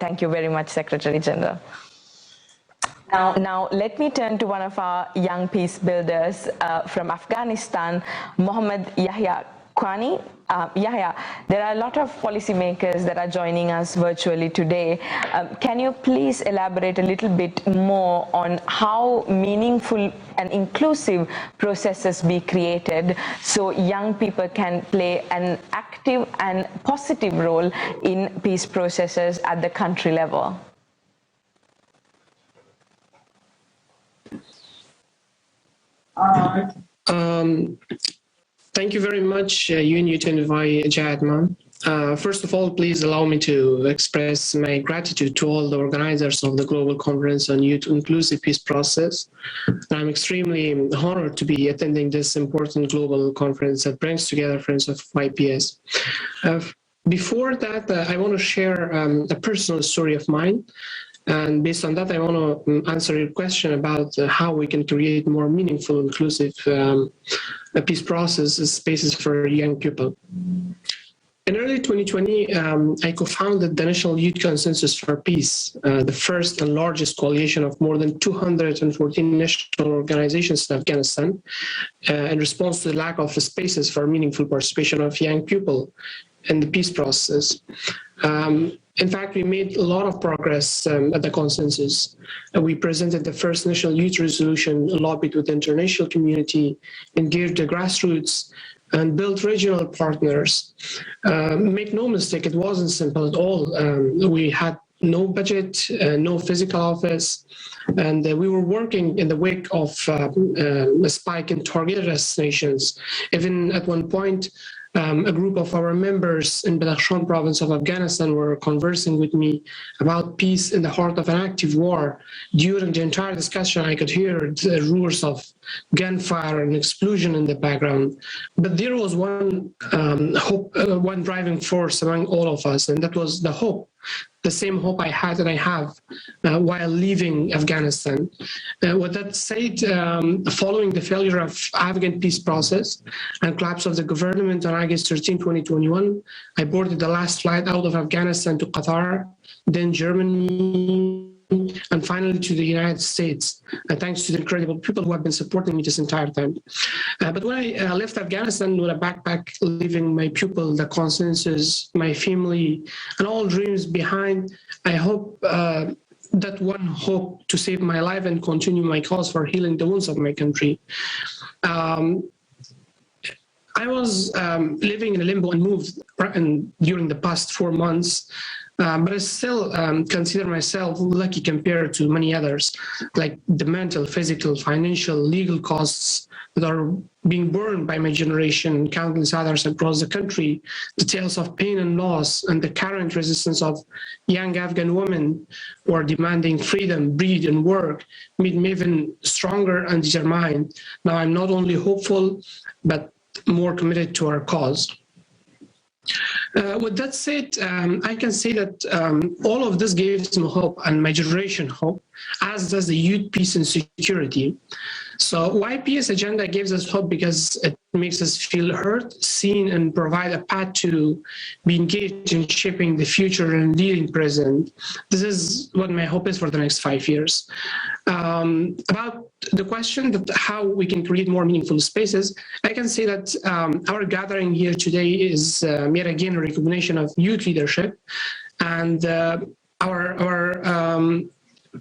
Thank you very much, Secretary General. Now, let me turn to one of our young peace builders from Afghanistan, Mohammed Yahya Qanie. Yahya, there are a lot of policymakers that are joining us virtually today. Can you please elaborate a little bit more on how meaningful and inclusive processes be created so young people can play an active and positive role in peace processes at the country level? Thank you very much, UNDP Envoy Jadman. First of all, please allow me to express my gratitude to all the organizers of the Global Conference on Youth Inclusive Peace Process. I'm extremely honored to be attending this important global conference that brings together friends of YPS. Before that, I want to share a personal story of mine. And based on that, I want to answer your question about how we can create more meaningful, inclusive peace processes, spaces for young people. In early 2020, I co-founded the National Youth Consensus for Peace, the first and largest coalition of more than 214 national organizations in Afghanistan, in response to the lack of spaces for meaningful participation of young people in the peace process. In fact, we made a lot of progress at the consensus. We presented the first national youth resolution, lobbied with the international community, engaged the grassroots, and built regional partners. Make no mistake, it wasn't simple at all. We had no budget, no physical office, and we were working in the wake of a spike in targeted assassinations. Even at one point, a group of our members in Badakhshan province of Afghanistan were conversing with me about peace in the heart of an active war. During the entire discussion, I could hear the roars of gunfire and explosion in the background. But there was one hope, one driving force among all of us, and that was the hope. The same hope I had and I have while leaving Afghanistan. With that said, following the failure of Afghan peace process and collapse of the government on August 13, 2021, I boarded the last flight out of Afghanistan to Qatar, then Germany, and finally to the United States, thanks to the incredible people who have been supporting me this entire time. But when I left Afghanistan with a backpack, leaving my pupil, the consensus, my family, and all dreams behind, I hope that one hope to save my life and continue my cause for healing the wounds of my country. I was living in a limbo and moved during the past 4 months. But I still consider myself lucky compared to many others, like the mental, physical, financial, legal costs that are being borne by my generation and countless others across the country, the tales of pain and loss, and the current resistance of young Afghan women who are demanding freedom, breed, and work made me even stronger and determined. Now I'm not only hopeful, but more committed to our cause. With that said, I can say that all of this gives me hope and my generation hope, as does the youth, peace, and security. So YPS agenda gives us hope because it makes us feel heard, seen, and provide a path to be engaged in shaping the future and leading present. This is what my hope is for the next 5 years. About the question that how we can create more meaningful spaces, I can say that our gathering here today is yet again a recognition of youth leadership, and our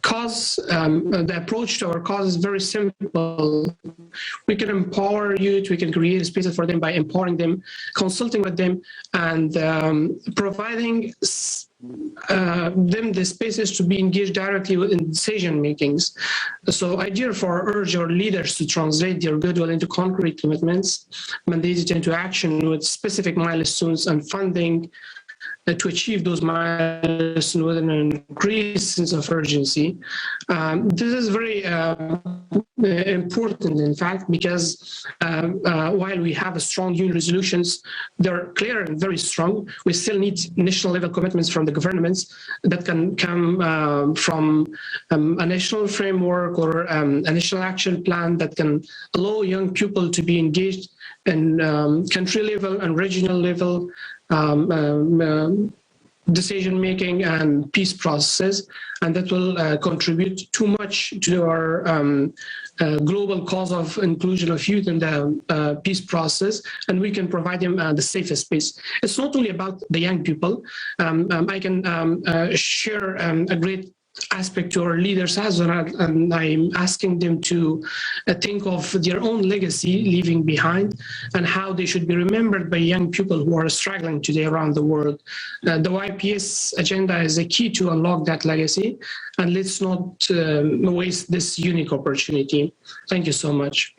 cause, the approach to our cause is very simple. We can empower youth, we can create spaces for them by empowering them, consulting with them, and providing them the spaces to be engaged directly in decision makings. So I therefore urge our leaders to translate their goodwill into concrete commitments, mandated into action with specific milestones and funding to achieve those milestones with an increased sense of urgency. This is very important, in fact, because while we have a strong UN resolutions, they're clear and very strong, we still need national level commitments from the governments that can come from a national framework or a national action plan that can allow young people to be engaged in country level and regional level decision-making and peace process, and that will contribute too much to our global cause of inclusion of youth in the peace process, and we can provide them the safest space. It's not only about the young people. I can share a great aspect to our leaders as well, and I'm asking them to think of their own legacy leaving behind and how they should be remembered by young people who are struggling today around the world. The YPS agenda is a key to unlock that legacy, and let's not waste this unique opportunity. Thank you so much.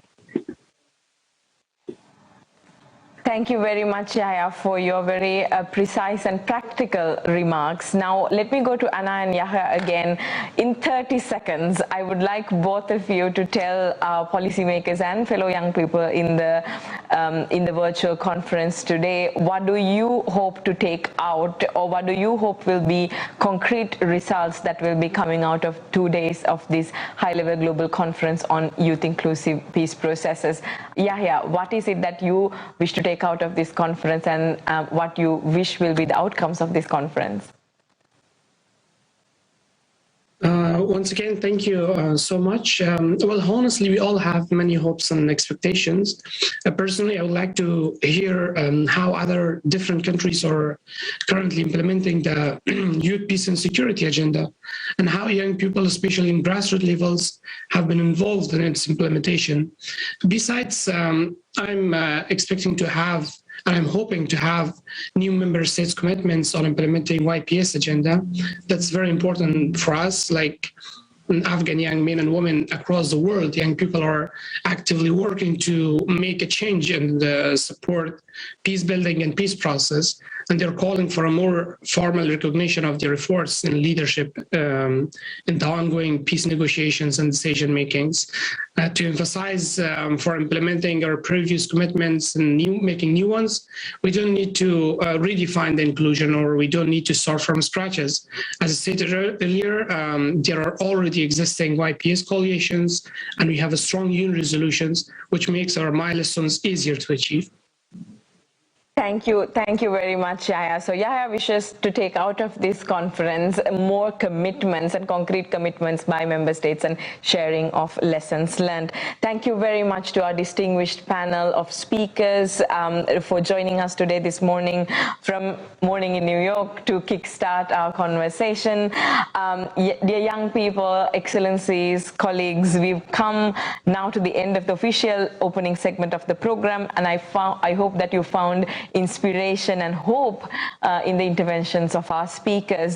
Thank you very much, Yahya, for your very precise and practical remarks. Now, let me go to Anna and Yahya again. In 30 seconds, I would like both of you to tell our policymakers and fellow young people in the virtual conference today, what do you hope to take out, or what do you hope will be concrete results that will be coming out of 2 days of this high-level global conference on youth-inclusive peace processes? Yahya, what is it that you wish to take out of this conference, and what you wish will be the outcomes of this conference? Once again, thank you so much. Well, honestly, we all have many hopes and expectations. Personally, I would like to hear how other different countries are currently implementing the youth peace and security agenda, and how young people, especially in grassroots levels, have been involved in its implementation. Besides, I'm expecting to have, and I'm hoping to have, new member states' commitments on implementing YPS agenda. That's very important for us. Like Afghan young men and women across the world, young people are actively working to make a change and support peace building and peace process. And they're calling for a more formal recognition of their efforts and leadership in the ongoing peace negotiations and decision makings. To emphasize for implementing our previous commitments and making new ones, we don't need to redefine the inclusion, or we don't need to start from scratches. As I stated earlier, there are already existing YPS coalitions, and we have a strong UN resolutions, which makes our milestones easier to achieve. Thank you very much, Yahya. So Yahya wishes to take out of this conference more commitments and concrete commitments by member states and sharing of lessons learned. Thank you very much to our distinguished panel of speakers for joining us today this morning from morning in New York to kickstart our conversation. Dear young people, excellencies, colleagues, we've come now to the end of the official opening segment of the program, and I hope that you found inspiration and hope in the interventions of our speakers.